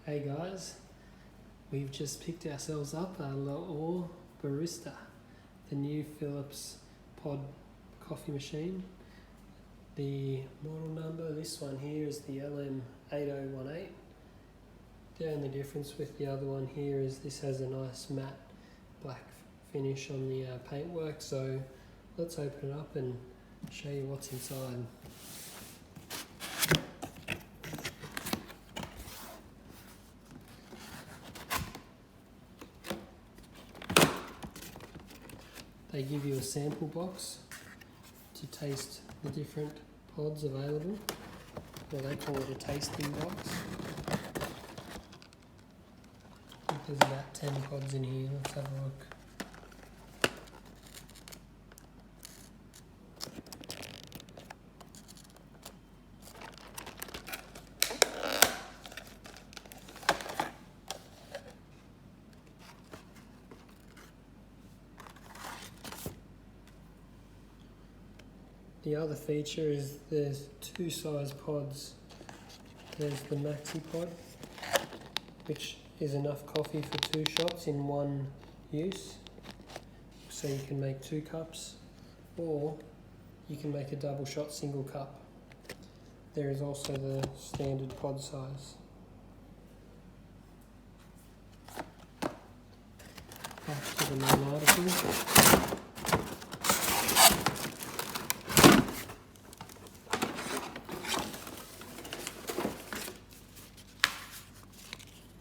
Hey guys, we've just picked ourselves up a BARISTA, the new Philips pod coffee machine. The model number, this one here is the LM8018. The only difference with the other one here is this has a nice matte black finish on the paintwork, so let's open it up and show you what's inside. They give you a sample box to taste the different pods available, or they call it a tasting box. I think there's about 10 pods in here, let's have a look. The other feature is there's two size pods. There's the maxi pod, which is enough coffee for 2 shots in one use. So you can make 2 cups, or you can make a double shot single cup. There is also the standard pod size. Back to the main article.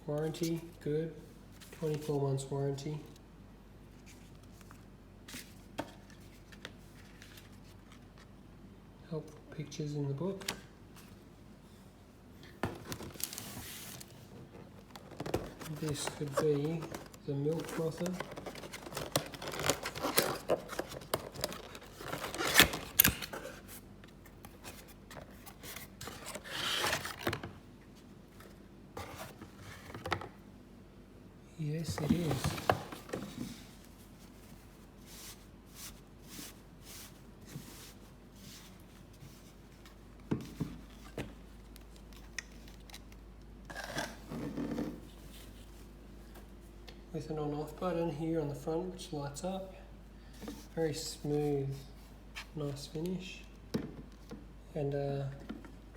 Warranty, good, 24 months warranty. Helpful pictures in the book. This could be the milk frother. Yes, it is. With an on-off button here on the front which lights up. Very smooth, nice finish. And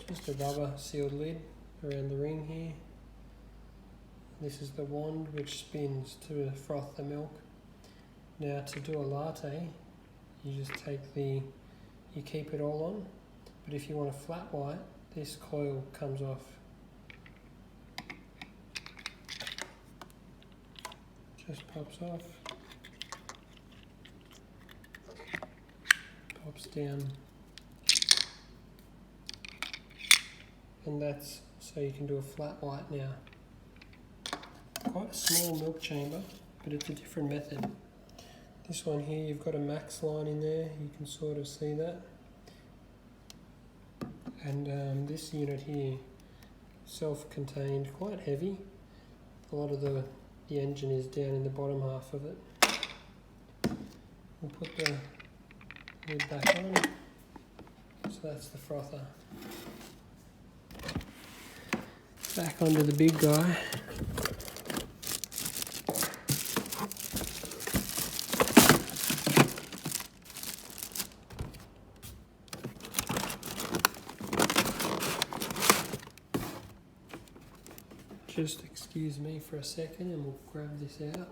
just a rubber sealed lid around the ring here. This is the wand which spins to froth the milk. Now to do a latte, you just you keep it all on, but if you want a flat white, this coil comes off. Just pops off, pops down, and that's so you can do a flat white now. Quite a small milk chamber, but it's a different method. This one here, you've got a max line in there, you can sort of see that. And this unit here, self-contained, quite heavy. A lot of the engine is down in the bottom half of it. We'll put the lid back on. So that's the frother. Back onto the big guy. Just excuse me for a second and we'll grab this out.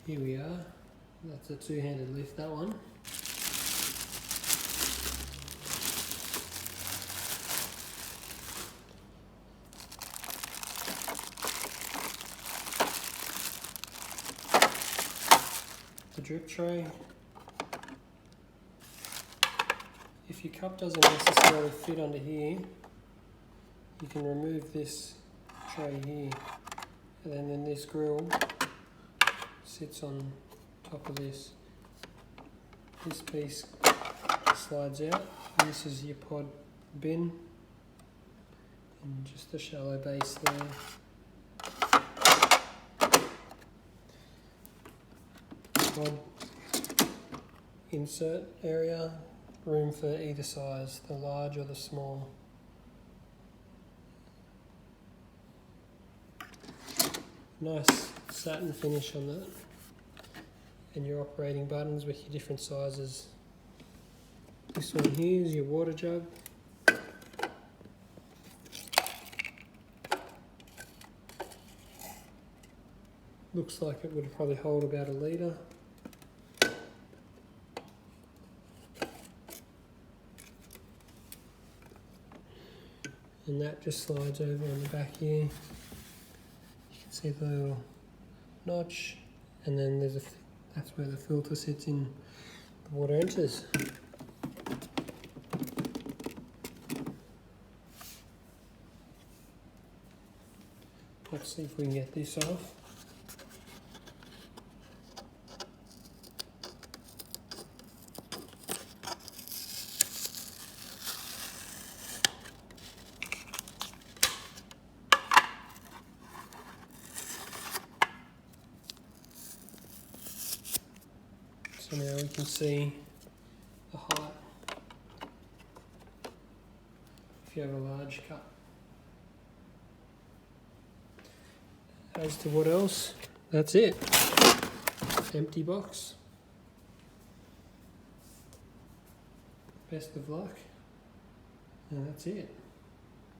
Here we are. That's a 2-handed lift, that one. The drip tray. If your cup doesn't necessarily fit under here, you can remove this tray here, and then this grill sits on top of this. This piece slides out This is your pod bin, and just a shallow base there. Pod insert area, room for either size, the large or the small. Nice satin finish on that, and your operating buttons with your different sizes. This one here is your water jug. Looks like it would probably hold about 1 litre. And that just slides over on the back here. You can see the little notch, and then there's that's where the filter sits in, the water enters. Let's see if we can get this off. So now we can see the height if you have a large cup. As to what else, that's it. Empty box. Best of luck, and that's it.